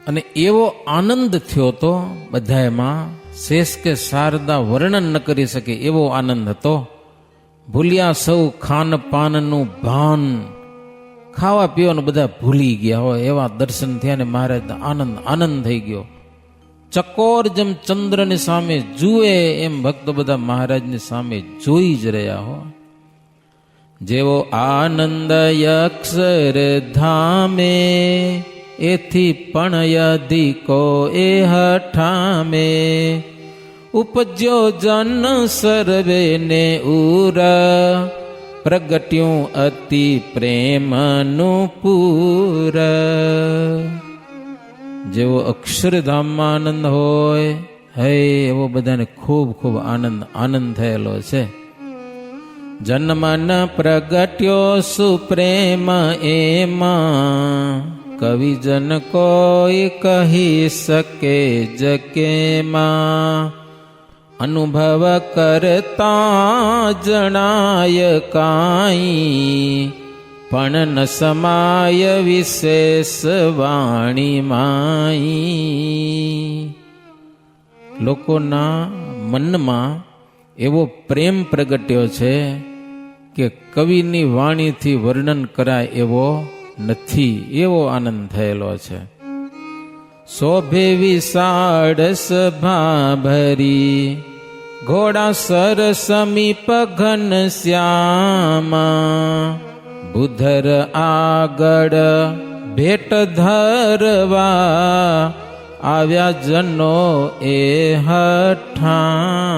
અને એવો આનંદ થયો તો બધામાં, શેષ કે શારદા વર્ણન ન કરી શકે એવો આનંદ હતો. ભૂલ્યા સૌ ખાન પાનનું ભાન, ખાવા પીવાનું બધા ભૂલી ગયા હોય એવા દર્શન થયા ને મહારાજ આનંદ આનંદ થઈ ગયો. ચકોર જેમ ચંદ્રની સામે જુએ એમ ભક્તો બધા મહારાજની સામે જોઈ જ રહ્યા હો. જેવો આનંદ અક્ષર ધામે, એથી પણ અધિકો એ હઠામે. ઉપજ્યો જન સર્વે ને ઉર, પ્રગટ્યું અતિ પ્રેમનું પૂર. જેવો અક્ષરધામમાં આનંદ હોય હે એવો બધાને ખૂબ ખૂબ આનંદ આનંદ થયેલો છે. જન્મન પ્રગટ્યો સુપ્રેમ એમાં, કવિજન કોઈ કહી શકે જકેમાં. અનુભવ કરતા જણાય કાંઈ, પણ ન સમાય વિશેષ વાણી માઈ. લોકોના મનમાં એવો પ્રેમ પ્રગટ્યો છે કે કવિની વાણીથી વર્ણન કરાય એવો નથી, એવો આનંદ થયેલો છે. શોભે વિશાળ સભા ભરી, ઘોડા સર સમીપ ઘન શ્યામા. બુધર આગળ ભેટ ધરવા, આવ્યા જનો એ હઠામાં.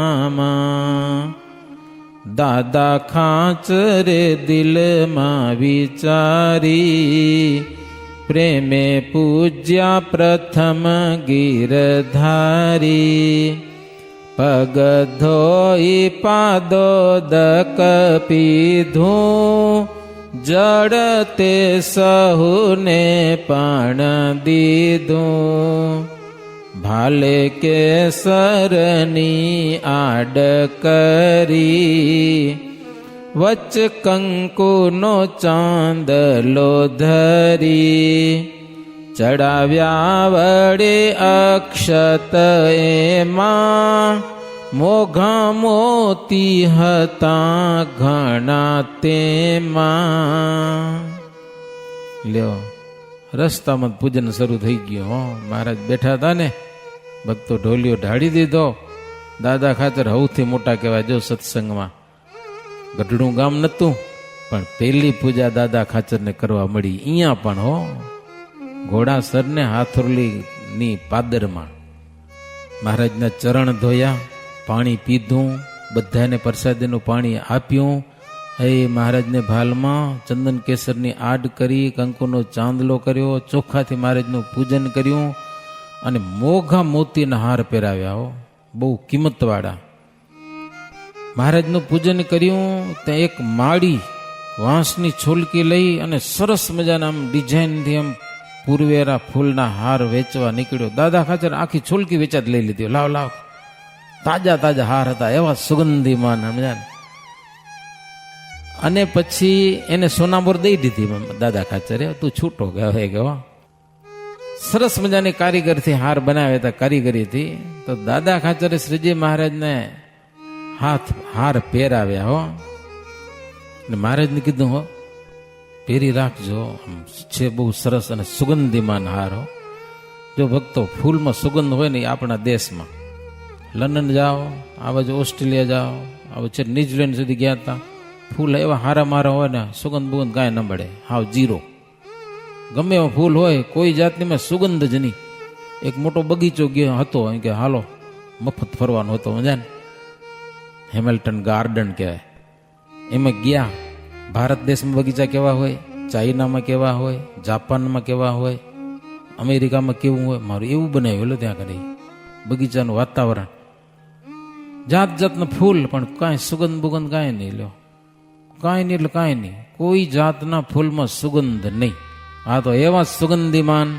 દાદા ખાચરે દિલમાં વિચારી, પ્રેમે પૂજ્યા પ્રથમ ગીરધારી. પગ ધોઈ પાદોદક પીધું, જળ તે સહુને પણ દીધું. ભાલે કેસરની આડ કરી, વચ કંકુનો ચાંદલો ધરી. ચડાવ્યા વડે અક્ષત એમાં, મોઘા મોતી હતા ઘણા તેમાં. લ્યો રસ્તામાં પૂજન શરૂ થઈ ગયું. હો મહારાજ બેઠા હતા ને, ભક્તો ઢોલિયો ઢાળી દીધો. દાદા ખાચર સૌથી મોટા કહેવાય. જો સત્સંગમાં ગઢડું ગામ નતું, પણ પહેલી પૂજા દાદા ખાચરને કરવા મળી. અહીંયા પણ હો ઘોડાસરને હાથોરલીની પાદરમાં મહારાજના ચરણ ધોયા, પાણી પીધું, બધાને પ્રસાદીનું પાણી આપ્યું. હે મહારાજને ભાલમાં ચંદન કેસરની આડ કરી, કંકુનો ચાંદલો કર્યો, ચોખાથી મહારાજનું પૂજન કર્યું અને મોઘા મોતીના હાર પહેરાવ્યા. હો બહુ કિંમતવાળા. મહારાજનું પૂજન કર્યું. ત્યાં એક માળી વાંસની છોલકી લઈ અને સરસ મજાના આમ ડિઝાઇનથી આમ પૂરવેરા ફૂલના હાર વેચવા નીકળ્યો. દાદા ખાચર આખી છોલકી વેચાત લઈ લીધી. લાવ લાવ, તાજા તાજા હાર હતા, એવા સુગંધીમાન સમજાને. અને પછી એને સોનામોર દઈ દીધી દાદા ખાચરે. તું છૂટો ગયો ગયો. સરસ મજાની કારીગરથી હાર બનાવ્યા હતા, કારીગરીથી. તો દાદા ખાચરે શ્રીજી મહારાજને હાર પહેરાવ્યા. હો ને મહારાજને કીધું હો પહેરી રાખજો, છે બહુ સરસ અને સુગંધીમાન હાર. હો જો ભક્તો ફૂલમાં સુગંધ હોય ને આપણા દેશમાં, લંડન જાઓ, આ બાજુ ઓસ્ટ્રેલિયા જાઓ, આ છે ન્યુઝીલેન્ડ સુધી ગયા હતા, ફૂલ એવા હારા મારા હોય ને સુગંધ બુગંધ કાંઈ ન મળે, હાવ જીરો. ગમે એવા ફૂલ હોય, કોઈ જાતની મેં સુગંધ જ નહીં. એક મોટો બગીચો ગયો હતો, એમ કે હાલો મફત ફરવાનો હતો, મજા ને હેમિલ્ટન ગાર્ડન કહેવાય. એમાં ગયા. ભારત દેશમાં બગીચા કેવા હોય, ચાઇનામાં કેવા હોય, જાપાનમાં કેવા હોય, અમેરિકામાં કેવું હોય, મારું એવું બનાવ્યું એટલે ત્યાં કરી બગીચાનું વાતાવરણ, જાત જાતના ફૂલ, પણ કાંઈ સુગંધ બુગંધ કાંઈ નહીં. લ્યો કાંઈ નહીં એટલે કાંઈ નહીં, કોઈ જાતના ફૂલમાં સુગંધ નહીં. હા તો એવા સુગંધીમાન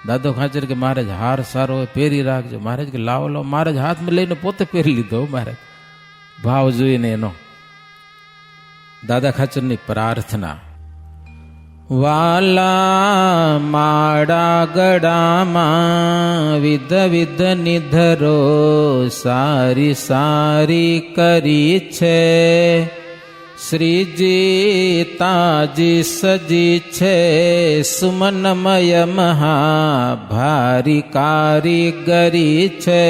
દાદો ખાચર કે મહારાજ હાર સારો હોય પહેરી રાખજો. મહારાજ કે લાવો લાવો. મહારાજ હાથમાં લઈને પોતે પહેરી લીધો. મહારાજ ભાવ જોઈને એનો. દાદા ખાચરની પ્રાર્થના, વાલા માડા ગડામાં વિધ વિધ નિધરો સારી સારી કરી છે. શ્રીજી તાજી સજી છે સુમનમય મહા ભારી કારીગરી છે.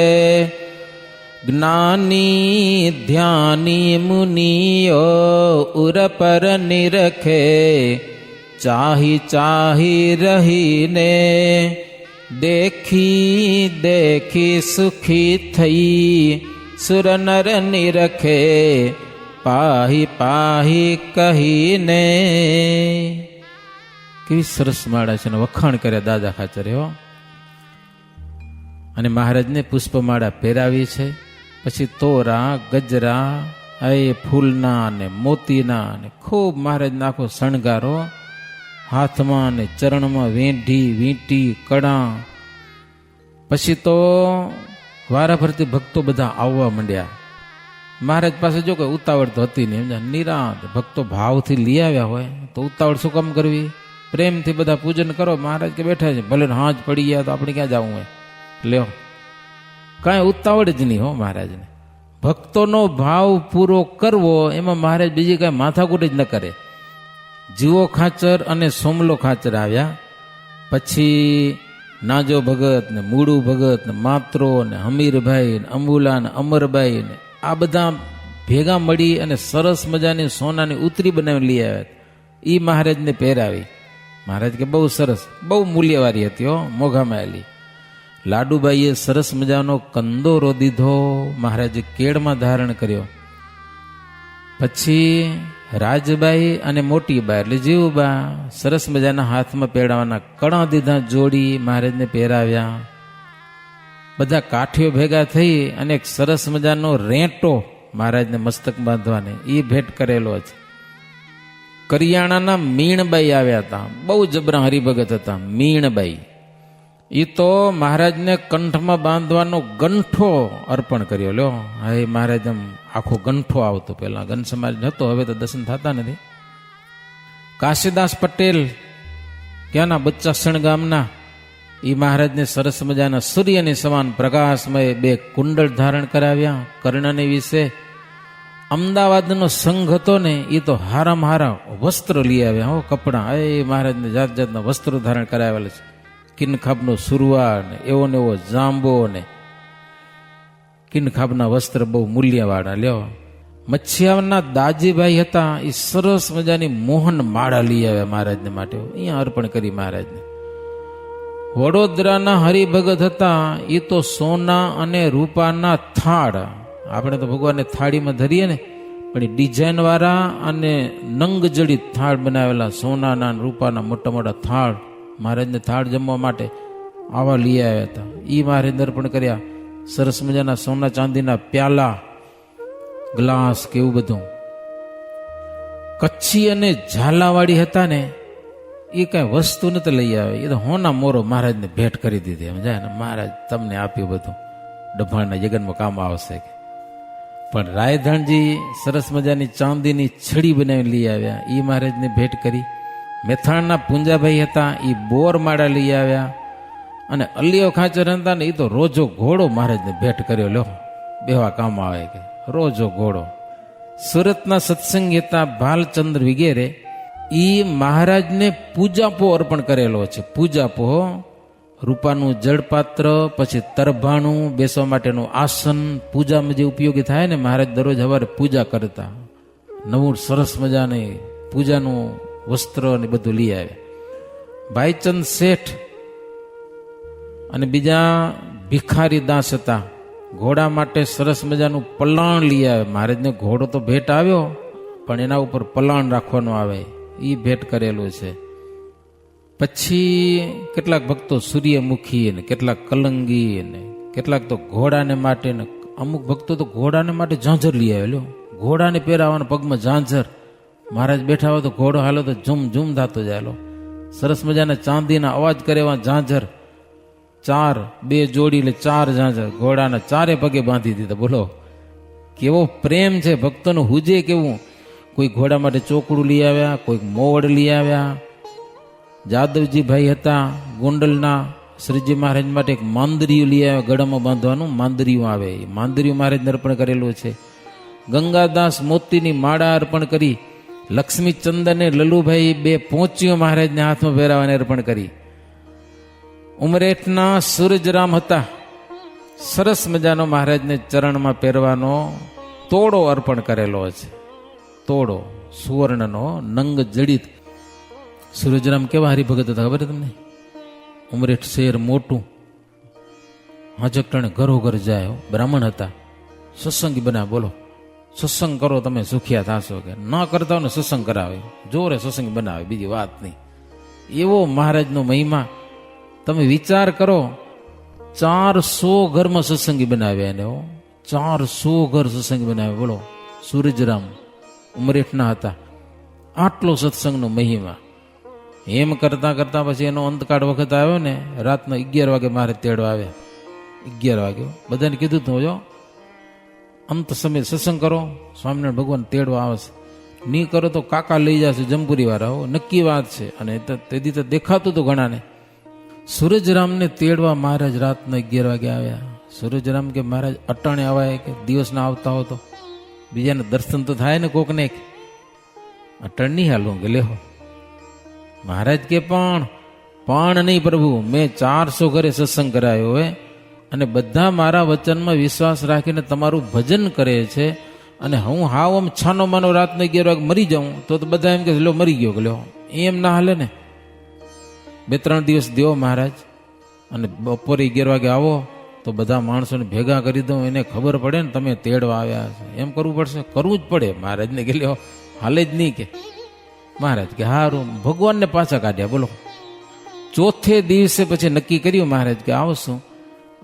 જ્ઞાની ધ્યાની મુનિઓ ઉર પર નિરખે ચાહી ચાહી રહીને દેખી દેખી સુખી થઈ સુર નર નિરખે પાહી પાહી કહીને. કેવી સરસ માળા છે ને વખાણ કર્યા દાદા ખાચરે હો. અને મહારાજને પુષ્પમાળા પહેરાવી છે. પછી તોરા ગજરા એ ફૂલના ને મોતીના ને ખૂબ મહારાજને આખો શણગારો, હાથમાં ને ચરણમાં વેઢી વીંટી કડા. પછી તો વારાફરતી ભક્તો બધા આવવા માંડ્યા. મહારાજ પાસે જો કોઈ ઉતાવળ તો હતી નહીં, નિરાંત ભક્તો ભાવથી લઈ આવ્યા હોય તો ઉતાવળ શું કામ કરવી? પ્રેમથી બધા પૂજન કરો. મહારાજ કે બેઠા છે, ભલે હાથ પડી ગયા તો આપણે ક્યાં જવું હોય, લ્યો કાંઈ ઉતાવળ જ નહીં હો મહારાજને. ભક્તોનો ભાવ પૂરો કરવો એમાં મહારાજ બીજી કાંઈ માથાકૂટ જ ન કરે. જીવો ખાચર અને સોમલો ખાચર આવ્યા. પછી નાજો ભગત ને મૂળું ભગત ને માત્રો ને હમીરભાઈ ને અંબુલા ને અમરબાઈ ને આ બધા ભેગા મળી અને સરસ મજાની સોનાની ઉતરી બનાવી લઈ આવ્યા. એ મહારાજને પહેરાવી. મહારાજ કે બહુ સરસ, બહુ મૂલ્યવાળી હતી હો, મોઘામાં આવેલી. લાડુબાઈએ સરસ મજાનો કંદોરો દીધો, મહારાજે કેળમાં ધારણ કર્યો. પછી રાજબાઈ અને મોટીબા એટલે જીવબા સરસ મજાના હાથમાં પહેરાવાના કણા દીધા, જોડી મહારાજને પહેરાવ્યા. બધા કાઠીઓ ભેગા થઈ અને એક સરસ મજાનો રેંટો મહારાજને મસ્તક બાંધવાને એ ભેટ કરેલો છે. કરિયાણાના મીણબાઈ આવ્યા હતા, બહુ જબરા હરિભગત હતા. મીણબાઈ એ તો મહારાજને કંઠમાં બાંધવાનો ગંઠો અર્પણ કર્યો. લ્યો હા, એ મહારાજ એમ આખો ગંઠો આવતો, પેલા ગન સમાજ નહોતો, હવે તો દર્શન થતા નથી. કાશીદાસ પટેલ ક્યાંના બચ્ચાસણ ગામના, એ મહારાજને સરસ મજાના સૂર્યની સમાન પ્રકાશમય બે કુંડળ ધારણ કરાવ્યા. કર્ણની વિશે અમદાવાદનો સંઘ હતો ને, એ તો હારામાં હારા વસ્ત્ર લઈ આવ્યા હો, કપડાં. એ મહારાજને જાત જાતના વસ્ત્રો ધારણ કરાવેલા છે. કિનખાબનો સુરવા ને એવો ને એવો જાંબો ને કિનખાબના વસ્ત્ર બહુ મૂલ્યવાળા. લ્યો મચ્છિયાના દાજીભાઈ હતા, એ સરસ મજાની મોહન માળા લઈ આવ્યા મહારાજને માટે, અહીંયા અર્પણ કરી મહારાજને. વડોદરાના હરિભગત હતા, એ તો સોના અને રૂપાના થાળ, આપણે તો ભગવાનને થાળીમાં ધરીએ ને, પણ એ ડિઝાઇન વાળા અને નંગજડિત થાળ બનાવેલા, સોનાના રૂપાના મોટા મોટા થાળ મહારાજને થાળ જમવા માટે આવા લઈ આવ્યા હતા. એ મહારાજને અર્પણ કર્યા. સરસ મજાના સોના ચાંદીના પ્યાલા, ગ્લાસ કે એવું બધું. કચ્છી અને ઝાલાવાળી હતા ને, એ કઈ વસ્તુ નથી લઈ આવે, એ તો હોના મોરો મહારાજને ભેટ કરી દીધી. સમજાય ને, મહારાજ તમને આપ્યું બધું, ડભાણના યજ્ઞમાં કામ આવશે. પણ રાયધણજી સરસ મજાની ચાંદીની છડી બનાવી લઈ આવ્યા, એ મહારાજને ભેટ કરી. મેથાણના પૂંજાભાઈ હતા, એ બોર માળા લઈ આવ્યા. અને અલિયો ખાચર હતા ને, એ તો રોજો ઘોડો મહારાજને ભેટ કર્યો. લો બેવા કામ આવે કે રોજો ઘોડો. સુરતના સત્સંગી હતા ભાલચંદ્ર વગેરે, એ મહારાજને પૂજાપો અર્પણ કરેલો છે. પૂજાપો, રૂપાનું જળપાત્ર, પછી તરભાણું, બેસવા માટેનું આસન, પૂજામાં જે ઉપયોગી થાય ને, મહારાજ દરરોજ સવારે પૂજા કરતા. નવું સરસ મજાની પૂજાનું વસ્ત્ર ને બધું લઈ આવ્યા. ભાઈચંદ શેઠ અને બીજા ભિખારી દાસ હતા, ઘોડા માટે સરસ મજાનું પલાણ લઈ આવે. મહારાજને ઘોડો તો ભેટ આવ્યો, પણ એના ઉપર પલાણ રાખવાનું આવે, એ ભેટ કરેલું છે. પછી કેટલાક ભક્તો સૂર્યમુખી ને કેટલાક કલંગી ને કેટલાક તો ઘોડાને માટે ને, અમુક ભક્તો તો ઘોડાને માટે ઝાંઝર લઈ આવે. લ્યો ઘોડાને પહેરાવાના પગમાં ઝાંઝર, મહારાજ બેઠા હોય તો ઘોડો હાલો તો ઝૂમ ઝૂમ થતો જાય. સરસ મજાના ચાંદીના અવાજ કરે એવા ઝાંઝર, ચાર બે જોડી એટલે ચાર ઝાંઝર ઘોડાના ચારે પગે બાંધી દીધા. બોલો કેવો પ્રેમ છે ભક્તોનું, હુજે કેવું. કોઈ ઘોડા માટે ચોકડું લઈ આવ્યા, કોઈ મોવડ લઈ આવ્યા, જાદવજી ભાઈ હતા ગોંડલના, શ્રીજી મહારાજ માટે એક માંદરિયું લઈ આવ્યા, ગળામાં બાંધવાનું માંદરિયું આવે, એ માંદરિયું મહારાજને અર્પણ કરેલું છે. ગંગાદાસ મોતીની માળા અર્પણ કરી, લક્ષ્મી ચંદને લલુભાઈ 2 પોંચીઓ મહારાજને હાથમાં પહેરાવાને અર્પણ કરી. ઉમરેઠના સૂરજરામ હતા, સરસ મજાનો મહારાજને ચરણમાં પહેરવાનો તોડો અર્પણ કરેલો છે. તોડો સુવર્ણનો નંગ જડિત. સૂરજરામ કેવા હરિભગત હતા ખબર તમને? ઉમરેઠ શેર મોટું, હાજકટાણે ઘરો ઘર જાય, બ્રાહ્મણ હતા, સત્સંગી બનાવે. બોલો, સત્સંગ કરો તમે સુખિયા થશો, કે ના કરતા હોય ને સત્સંગ કરાવે, જોરે સત્સંગ બનાવે, બીજી વાત નહીં. એવો મહારાજનો મહિમા તમે વિચાર કરો. 400 ઘરમાં સત્સંગી બનાવ્યા એને, 400 ઘર સત્સંગી બનાવ્યા. બોલો, સૂરજરામ ઉમરેઠના હતા. આટલો સત્સંગનો મહિમા. એમ કરતા કરતા પછી એનો અંતકાળ વખત આવ્યો ને, રાતનો 11 વાગે મારે તેડવા આવ્યા. 11 વાગે બધાને કીધું તું જો અંત સમય સત્સંગ કરો, સ્વામિનારાયણ ભગવાન તેડવા આવે છે, નહીં કરો તો કાકા લઈ જશે જમપુરી વાળા, નક્કી વાત છે. અને તેથી તો દેખાતું હતું ઘણાને. સૂરજરામને તેડવા મહારાજ રાતના 11 વાગે આવ્યા. સૂરજરામ કે મહારાજ અટાણે આવાય, કે દિવસના આવતા હો તો બીજાને દર્શન તો થાય ને કોકને, અટણ નહીં હાલું કે લેહો. મહારાજ કે પણ નહીં પ્રભુ, મેં 400 ઘરે સત્સંગ કરાયો હોય અને બધા મારા વચનમાં વિશ્વાસ રાખીને તમારું ભજન કરે છે, અને હું હાવ આમ છાનો માનો રાતનો 11 વાગે મરી જાઉં તો બધા એમ કે લો મરી ગયો, કે લો એમ ના હાલે ને. 2-3 દિવસ દેવો મહારાજ, અને બપોરે 11 વાગે આવો તો બધા માણસોને ભેગા કરી દઉં, એને ખબર પડે ને તમે તેડવા આવ્યા છે. એમ કરવું પડશે, કરવું જ પડે. મહારાજને કે લ્યો હાલે જ નહીં કે. મહારાજ કે હારું, ભગવાનને પાછા કાઢ્યા. બોલો, ચોથે દિવસે પછી નક્કી કર્યું મહારાજ કે આવશું,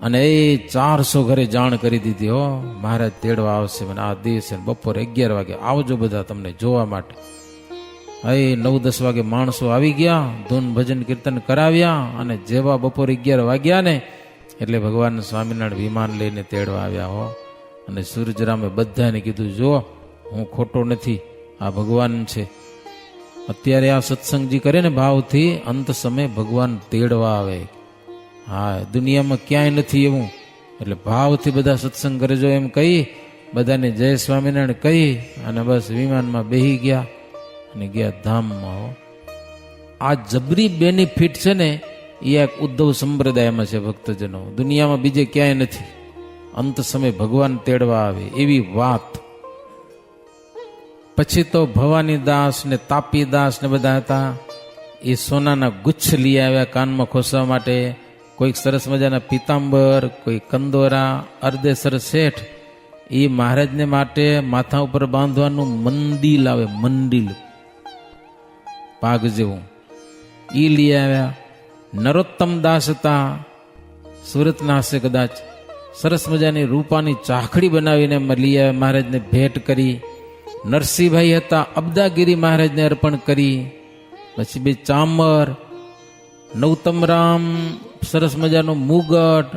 અને એ 400 ઘરે જાણ કરી દીધી, હો મહારાજ તેડવા આવશે મને આ દિવસે બપોરે 11 વાગે આવજો બધા તમને જોવા માટે. હવે 9-10 વાગે માણસો આવી ગયા, ધૂન ભજન કીર્તન કરાવ્યા, અને જેવા બપોરે 11 વાગ્યા ને એટલે ભગવાન સ્વામિનારાયણ વિમાન લઈને તેડવા આવ્યા. હો અને સૂરજરામે બધાને કીધું, જો હું ખોટો નથી, આ ભગવાન છે. અત્યારે આ સત્સંગજી કરે ને ભાવથી, અંત સમય ભગવાન તેડવા આવે. હા, દુનિયામાં ક્યાંય નથી એવું. એટલે ભાવથી બધા સત્સંગ કરજો એમ કહી, બધાને જય સ્વામિનારાયણ કહી, અને બસ વિમાનમાં બેહી ગયા અને ગયા ધામમાં. આ જબરી બેનિફિટ છે ને, એ એક ઉદ્ધવ સંપ્રદાયમાં છે ભક્તજનો, દુનિયામાં બીજે ક્યાંય નથી. અંત સમય ભગવાન તેડવા આવે એવી વાત. પછી તો ભવાની દાસ ને તાપી દાસ ને બધા હતા, એ સોનાના ગુચ્છ લઈ આવ્યા કાનમાં ખોસવા માટે. કોઈક સરસ મજાના પીતાંબર, કોઈ કંદોરા, અર્ધેસર શેઠ, એ મહારાજને માટે માથા ઉપર બાંધવાનું મંદિલ આવે, મંદિલ પાગ જેવું, એ લઈ આવ્યા. નરોત્તમ દાસ હતા, સુરતના હશે કદાચ, સરસ મજાની રૂપાની ચાખડી બનાવીને લઈ આવ્યા, મહારાજને ભેટ કરી. નરસિંહભાઈ હતા, અબદાગીરી મહારાજને અર્પણ કરી. પછી 2 ચામર, નૌતમરામ, સરસ મજાનો મુગટ.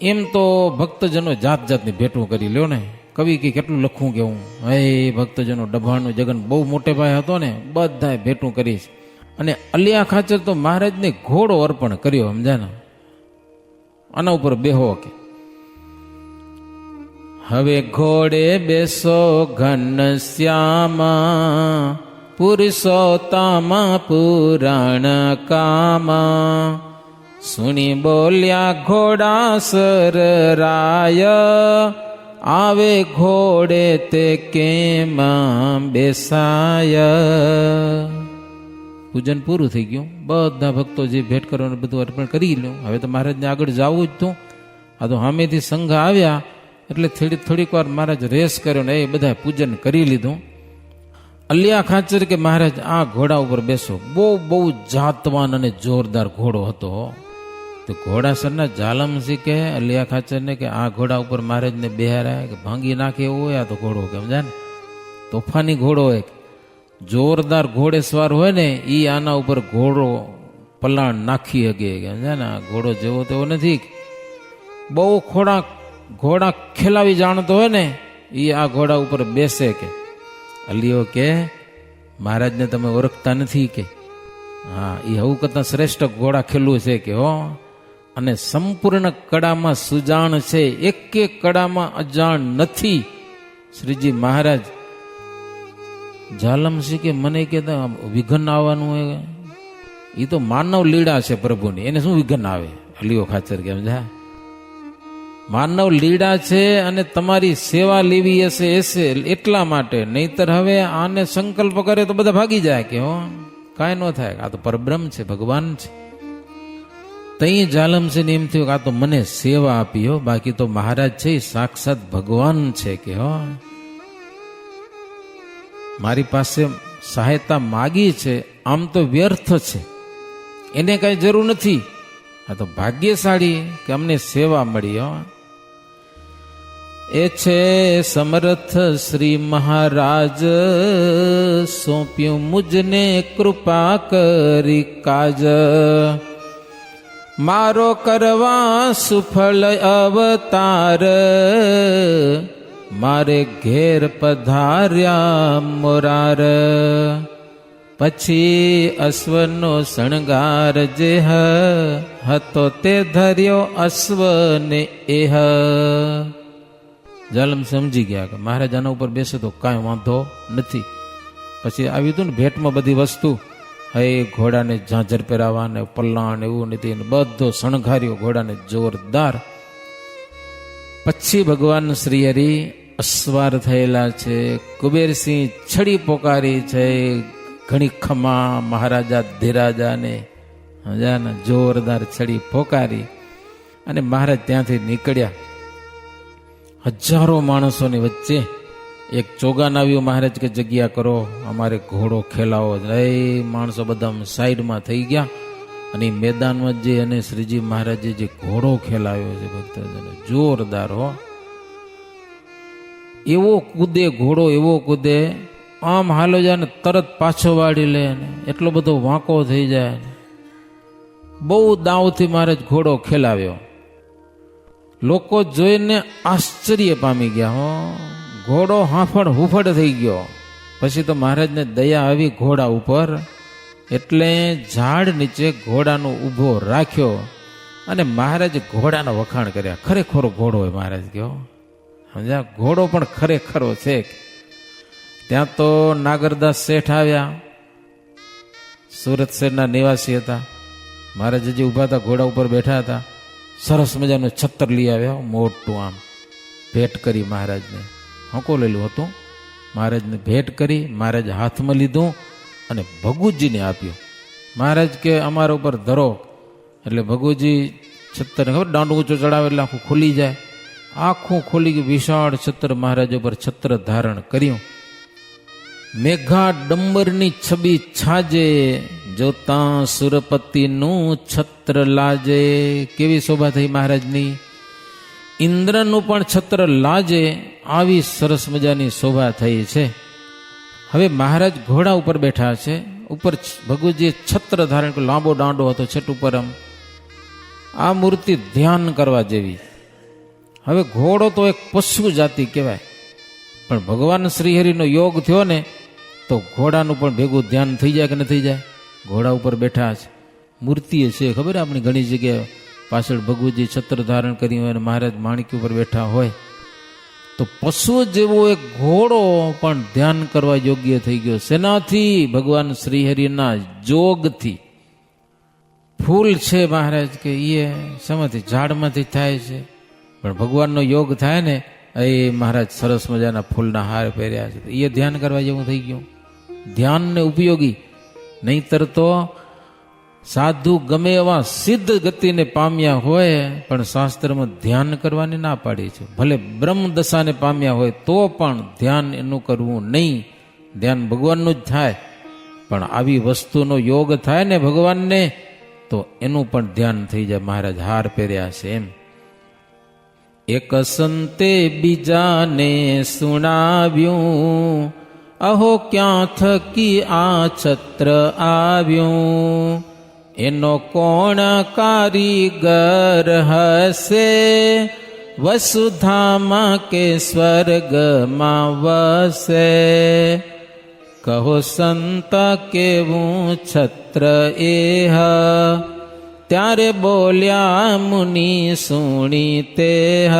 એમ તો ભક્તજનો જાત જાતની ભેટું કરી લ્યો ને. કવિ કે કેટલું લખવું કે હું, હે ભક્તજનો ડભાણનો જગન બહુ મોટે ભાઈ હતો ને, બધાએ ભેટું કરીશ. અને અલિયા ખાચર તો મહારાજને ઘોડો અર્પણ કર્યો, સમજાને, આના ઉપર બેહો કે હવે ઘોડે બેસો ઘન શ્યામા, પુરુષોત્તમા પુરાણ કામા. સુણી બોલ્યા ઘોડા સર રાય, આવે ઘોડે તે કેમાં બેસાય. પૂજન પૂરું થઈ ગયું. બધા ભક્તો જે ભેટ કરવાનું બધું અર્પણ કરી લ્યું. હવે તો મહારાજને આગળ જવું જ હતું. આ તો સામેથી સંઘ આવ્યા એટલે થોડીક વાર મહારાજ રેસ કર્યો ને એ બધા પૂજન કરી લીધું. અલિયા ખાચર કે મહારાજ આ ઘોડા ઉપર બેસો. બહુ જાતવાન અને જોરદાર ઘોડો હતો. તો ઘોડાસરના જાલમસિંહ કે અલિયા ખાચરને કે આ ઘોડા ઉપર મહારાજને બેહારાય, કે ભાંગી નાખે એવું હોય આ તો ઘોડો, કેમ જાને તોફાની ઘોડો હોય, જોરદાર ઘોડે સવાર હોય ને એ આના ઉપર ઘોડો પલાણ નાખી શકે, કેમ જાને આ ઘોડો જેવો તેવો નથી. બહુ ઘોડા ખેલાવી જાણતો હોય ને એ આ ઘોડા ઉપર બેસે. કે અલિયો કે મહારાજને તમે ઓળખતા નથી, કે હા, એ હવું કરતા શ્રેષ્ઠ ઘોડા ખેલું છે કે હો. અને સંપૂર્ણ કળામાં સુજાણ છે, એક કળામાં અજાણ નથી. શ્રીજી મહારાજ ઝાલમસિંહ કે મને કે વિઘન આવવાનું હોય, એ તો માનવ લીડા છે પ્રભુની, એને શું વિઘન આવે? લિયો ખાચર કેમ જા, માનવ લીડા છે અને તમારી સેવા લેવી હશે એસે એટલા માટે, નહીતર હવે આને સંકલ્પ કરે તો બધા ભાગી જાય કે હો કાંઈ ન થાય, આ તો પરબ્રહ્મ છે, ભગવાન છે. તઈ ઝાલમસિંહ એમ થયું કે આ તો મને સેવા આપી હો, બાકી તો મહારાજ છે સાક્ષાત ભગવાન છે કે હો, મારી પાસે સહાયતા માગી છે, આમ તો વ્યર્થ છે, એને કઈ જરૂર નથી, આ તો ભાગ્યશાળી કે અમને સેવા મળી હો. એ છે સમર્થ શ્રી મહારાજ, સોંપ્યું મુજને કૃપા કરી કાજ, મારો કરવા સુફળ અવતાર, મારે ઘેર પધાર્યા મોરાર. પછી અશ્વનો શણગાર જે હતો તે ધર્યો અશ્વને એહ. ઝાલમ સમજી ગયા કે મહારાજ આના ઉપર બેસે તો કાંઈ વાંધો નથી. પછી આવ્યું હતું ને ભેટમાં બધી વસ્તુ, હે ઘોડાને ઝાંઝર પહેરાવા ને પલ્લાણ એવું નથી, બધો શણગાર્યો ઘોડાને જોરદાર. પછી ભગવાન શ્રી હરિ અસવાર થયેલા છે, કુબેરસિંહ છડી પોકારી છે, ઘણી ખમા મહારાજા ધીરાજાને જોરદાર છડી પોકારી અને મહારાજ ત્યાંથી નીકળ્યા. હજારો માણસોની વચ્ચે એક ચોગાન આવ્યું, મહારાજ કે જગ્યા કરો, અમારે ઘોડો ખેલાવો. એ માણસો બધા સાઈડમાં થઈ ગયા અને મેદાનમાં જે અને શ્રીજી મહારાજે જે ઘોડો ખેલાવ્યો છે ભક્તજનો, જોરદાર હો. એવો કૂદે ઘોડો, એવો કૂદે, આમ હાલો જાય ને તરત પાછો વાળી લે, એટલો બધો વાંકો થઈ જાય. બહુ દાવથી મહારાજ ઘોડો ખેલાવ્યો. લોકો જોઈને આશ્ચર્ય પામી ગયા હો, ઘોડો હાંફળ હુફળ થઈ ગયો. પછી તો મહારાજને દયા આવી ઘોડા ઉપર, એટલે ઝાડ નીચે ઘોડાનો ઊભો રાખ્યો અને મહારાજ ઘોડાના વખાણ કર્યા. ખરેખરો ઘોડો હોય મહારાજ કહો, સમજ્યા, ઘોડો પણ ખરેખરો છે. ત્યાં તો નાગરદાસ શેઠ આવ્યા, સુરત શહેરના નિવાસી હતા. મહારાજ જે ઊભા હતા ઘોડા ઉપર બેઠા હતા, સરસ મજાનું છત્ર લઈ આવ્યા, મોટું, આમ ભેટ કરી મહારાજને. હંકો લેલું હતું, મહારાજને ભેટ કરી, મહારાજ હાથમાં લીધું અને ભગુજીને આપ્યું. મહારાજ કે અમારા ઉપર ધરો, એટલે ભગુજી છત્તરને ખબર દાંડું ઊંચો ચડાવે એટલે આખું ખુલી જાય, આખું ખુલી ગયું. વિશાળ છત્ર મહારાજ ઉપર છત્ર ધારણ કર્યું. મેઘા ડંબરની છબી છાજે, જોતા સુરપતિનું છત્ર લાજે. કેવી શોભા થઈ મહારાજની! ઇન્દ્રનું પણ છત્ર લાજે, આવી સરસ મજાની શોભા થઈ છે. હવે મહારાજ ઘોડા ઉપર બેઠા છે, ઉપર ભગુજીએ છત્ર ધારણ કર્યું, લાંબો દાંડો હતો છેટ ઉપર. આ મૂર્તિ ધ્યાન કરવા જેવી. હવે ઘોડો તો એક પશુ જાતિ કહેવાય, પણ ભગવાન શ્રીહરિનો યોગ થયો ને તો ઘોડાનું પણ ભેગું ધ્યાન થઈ જાય કે ન થઈ જાય. ઘોડા ઉપર બેઠા છે, મૂર્તિ છે ખબર, આપણી ઘણી જગ્યાએ પાછળ ભગવતજી છત્ર ધારણ કર્યું હોય અને મહારાજ માણકી ઉપર બેઠા હોય, તો પશુ જેવો એક ઘોડો પણ ધ્યાન કરવા યોગ્ય થઈ ગયો. શેનાથી? ભગવાન શ્રીહરિના જોગથી. ફૂલ છે મહારાજ કે એ શેમાંથી? ઝાડમાંથી થાય છે, પણ ભગવાનનો યોગ થાય ને, એ મહારાજ સરસ મજાના ફૂલના હાર પહેર્યા છે, એ ધ્યાન કરવા જેવું થઈ ગયું. ધ્યાનને ઉપયોગી. નહીતર તો સાધુ ગમે એવા સિદ્ધ ગતિને પામ્યા હોય પણ શાસ્ત્રમાં ધ્યાન કરવાની ના પાડી છે. ભલે બ્રહ્મ દશાને પામ્યા હોય તો પણ ધ્યાન એનું કરવું નહીં. ધ્યાન ભગવાનનું જ થાય, પણ આવી વસ્તુનો યોગ થાય ને ભગવાનને, તો એનું પણ ધ્યાન થઈ જાય. મહારાજ હાર પહેર્યા છે એમ. એક સંતે બીજાને સુણાવ્યું, અહો ક્યાં થકી આ છત્ર આવ્યું, એનો કોણ કારીગર હશે, વસુધામાં કે સ્વર્ગમાં વસે. કહો સંત કેવું છત્ર છત્ર એહ. ત્યારે બોલ્યા મુનિ સુણી તેહ.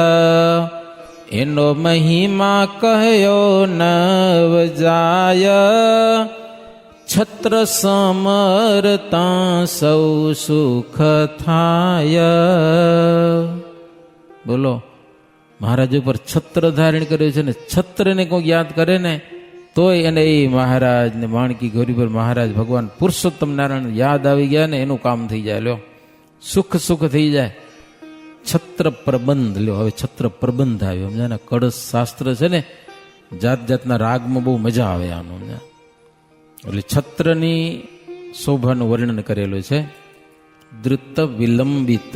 એનો મહિમા કહ્યો નવ જાય. છત્ર સમરતા સૌ સુખ થાય. બોલો, મહારાજ ઉપર છત્ર ધારણ કર્યું છે ને છત્રને કોઈ યાદ કરે ને તોય એને એ મહારાજ ને માણકી ગૌરી પર મહારાજ ભગવાન પુરુષોત્તમ નારાયણ યાદ આવી ગયા ને એનું કામ થઈ જાય. લ્યો, સુખ સુખ થઈ જાય. છત્ર પ્રબંધ લ્યો, હવે છત્ર પ્રબંધ આવ્યો. સમજાય, કળશ શાસ્ત્ર છે ને, જાત જાતના રાગમાં બહુ મજા આવે આનું. સમજા, એટલે છત્રની શોભાનું વર્ણન કરેલું છે. ધૃત વિલંબિત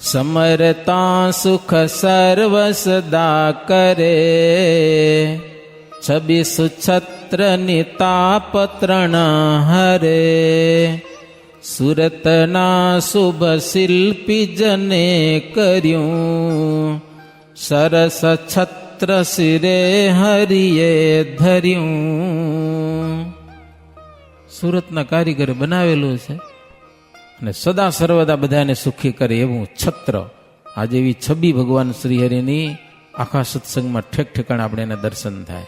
સમરતા સુખ સર્વ સદા કરે. 26 છત્ર તાપત્રણ હરે. સુરતના શુભ શિલ્પી જને કર્યું. સરસ છત્ર શિરે હરિએ ધર્યું. સુરતના કારીગરે બનાવેલું છે અને સદા સર્વદા બધાને સુખી કરે એવું છત્ર. આજે એવી છબી ભગવાન શ્રીહરિની આખા સત્સંગમાં ઠેક ઠેકાણે આપણે એના દર્શન થાય.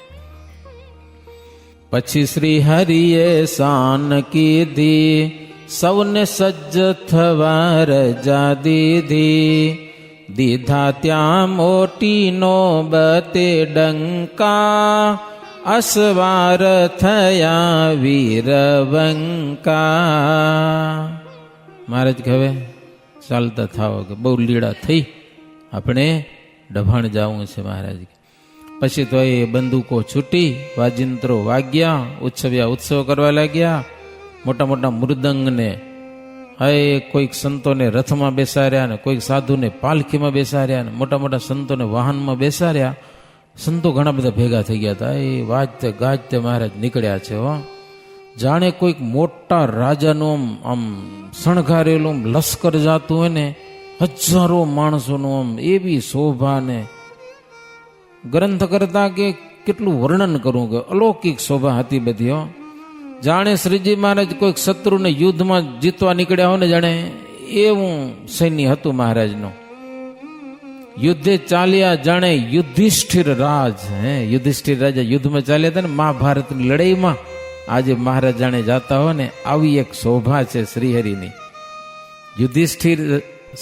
પછી શ્રી હરિએ શાન કીધી. સૌને સજ્જ થવા રજા દીધી. દીધા ત્યાં મોટી નોબતે ડંકા. અસવાર થયા વીરવંકા. મહારાજ કહે ચાલતા થાવ કે બહુ લીડા થઈ, આપણે ડભાણ જવું છે મહારાજ. પછી તો એ બંદૂકો છૂટી, વાજિંત્રો વાગ્યા, ઉત્સવ કરવા લાગ્યા. મોટા મોટા મૃદંગને હવે કોઈક સંતોને રથમાં બેસાડ્યા ને કોઈક સાધુને પાલખીમાં બેસાડ્યા ને મોટા મોટા સંતોને વાહનમાં બેસાડ્યા. સંતો ઘણા બધા ભેગા થઈ ગયા હતા. એ વાજતે ગાજતે મહારાજ નીકળ્યા છે. જાણે કોઈક મોટા રાજાનું આમ શણગારેલું લશ્કર જાતું હોય ને, હજારો માણસોનું આમ એવી શોભા ને ગ્રંથ કરતા કે કેટલું વર્ણન કરું કે અલૌકિક શોભા હતી બધી. જાણે શ્રીજી મહારાજ કોઈક શત્રુને યુદ્ધમાં જીતવા નીકળ્યા હોય ને, જાણે એવું સૈન્ય હતું મહારાજનું. યુદ્ધે ચાલ્યા જાણે યુધિષ્ઠિર રાજ. યુધિષ્ઠિર રાજા યુદ્ધમાં ચાલ્યા હતા ને મહાભારતની લડાઈમાં. આજે મહારાજ જાણે જાતા હોય ને આવી એક શોભા છે શ્રીહરિની. યુધિષ્ઠિર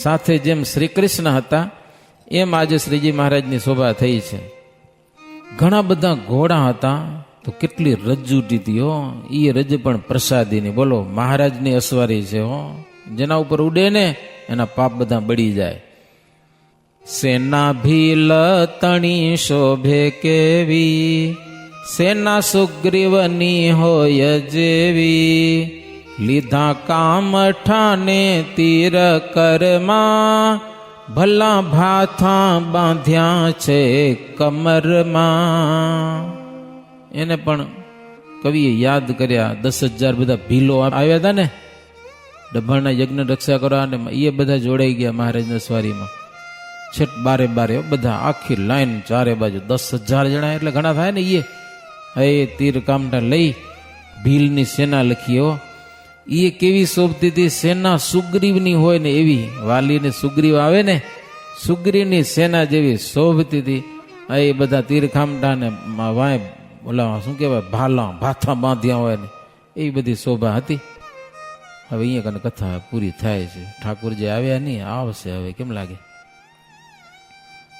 સાથે જેમ શ્રી કૃષ્ણ હતા એમ આજે શ્રીજી મહારાજની શોભા થઈ છે. ઘણા બધા ઘોડા હતા તો કેટલી રજ્જુ હતી. એ રજ પણ પ્રસાદીની. બોલો, મહારાજની અસવારી છે. જેના ઉપર ઉડે ને એના પાપ બધા બળી જાય. સેના ભીલ તણી શોભે કેવી. સેના સુગ્રીવની હોય જેવી. લીધા કામ ઠાને તીર કરમાં. ભલા ભાથા બાંધ્યા છે કમરમાં. એને પણ કવિએ યાદ કર્યા. 10,000 બધા ભીલો આવ્યા હતા ને ડભાણના યજ્ઞ રક્ષા કરવા, અને એ બધા જોડાઈ ગયા મહારાજના સ્વારીમાં. છેટ બારે બધા આખી લાઈન ચારે બાજુ 10,000 જણા એટલે ઘણા થાય ને. એ તીર કામઠા લઈ ભીલની સેના લખી. એ કેવી શોભતી હતી. સેના સુગ્રીવની હોય ને એવી. વાલીને સુગ્રીવ આવે ને, સુગ્રીવની સેના જેવી શોભતી હતી. એ બધા તીર ખામઠા ને વાય ઓલા શું કહેવાય ભાથા બાંધ્યા હોય ને એવી બધી શોભા હતી. હવે અહીંયા કને કથા પૂરી થાય છે. ઠાકોરજી આવ્યા નહીં, આવશે હવે કેમ લાગે.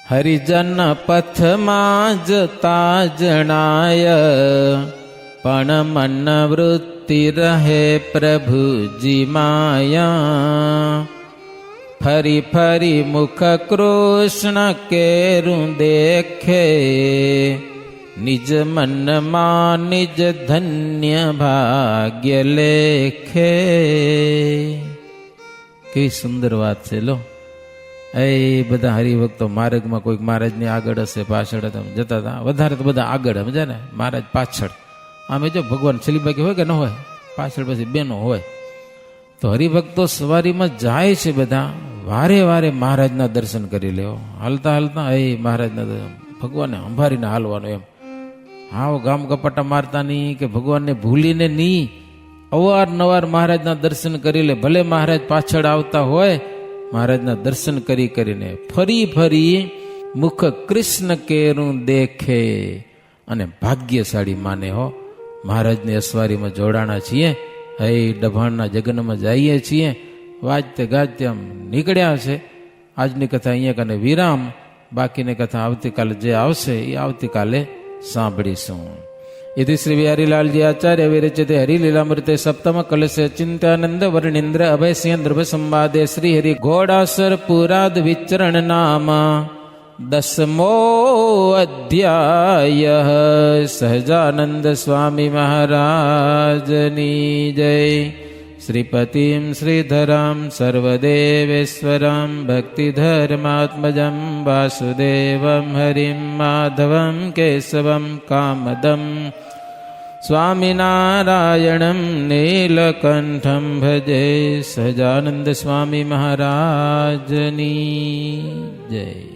હરિજન પથમાં જતા જણાય. પણ મન વૃત્તિ રહે પ્રભુજી માયા. ફરી ફરી મુખ કૃષ્ણ કેરું દેખે. નિજ મનમાં નિજ ધન્ય ભાગ્ય લેખે. કેવી સુંદર વાત છે. લો, એ બધા હરિભક્તો માર્ગમાં કોઈક મહારાજની આગળ હશે, પાછળ જતા હતા. વધારે તો બધા આગળ, સમજે ને, મહારાજ પાછળ. આમે જો ભગવાન છેલ્લી બાકી હોય કે ન હોય, પાછળ પછી બેનો હોય. તો હરિભક્તો સવારીમાં જાય છે બધા. વારે વારે મહારાજના દર્શન કરી લેવો. હાલતા હાલતા એ મહારાજના ભગવાનને સંભાળીને હાલવાનું. એમ હાવ ગામ ગપાટા મારતા નહીં કે ભગવાનને ભૂલીને નહીં. અવારનવાર મહારાજના દર્શન કરી લે. ભલે મહારાજ પાછળ આવતા હોય, મહારાજના દર્શન કરી કરીને ફરી ફરી મુખ કૃષ્ણ કેરું દેખે. અને ભાગ્યશાળી માને હો, મહારાજની અસવારીમાં જોડાણા છીએ, હે ડભાણના જગનમાં જઈએ છીએ, વાજતે ગાજતે આમ નીકળ્યા છે. આજની કથા અહીંયા કને વિરામ. બાકીની કથા આવતીકાલે જે આવશે એ આવતીકાલે સાંભળીશું. इति श्री बिहारीलाल जी आचार्य विरचिते हरिलीलामृते सप्तम कलशे चिंत्यानंद वर्णेन्द्र अभय सिंह द्रभ संवादे श्री हरि घोड़ासर पुराद विचरण नाम 10मो अध्याय. सहजानंद स्वामी महाराजनी जय. श्रीपतिं श्रीधरां सर्वदेवेश्वरं भक्तिधर्मात्मजं वासुदेवं हरिं माधवं केशवं कामदं स्वामिनारायणं नीलकंठं भजे. सहजानंद स्वामी महाराजनी जय.